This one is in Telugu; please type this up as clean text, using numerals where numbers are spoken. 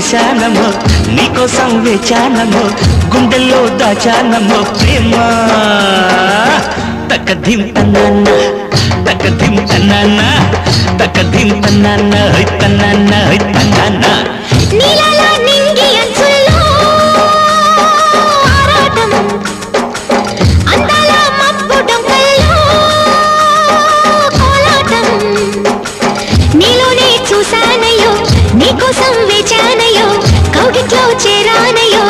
చేశానమ్మో నీకోసం వేచానమ్మో గుండెల్లో దాచానమ్మో ప్రేమ తక్కధిం తన్నాన్న తక్కధిం తన్నాన్న తక్కధిం తన్నాన్న హై తన్నాన్న హై తన్నాన్న నీలాల నింగి అంచుల్లో ఆరాటం అందాల మబ్బు డొంకల్లో కోలాటం నీలోనే చూశానయ్యో నీకోసం వేచానయ్యో కౌగిట్లో చేరానయ్యో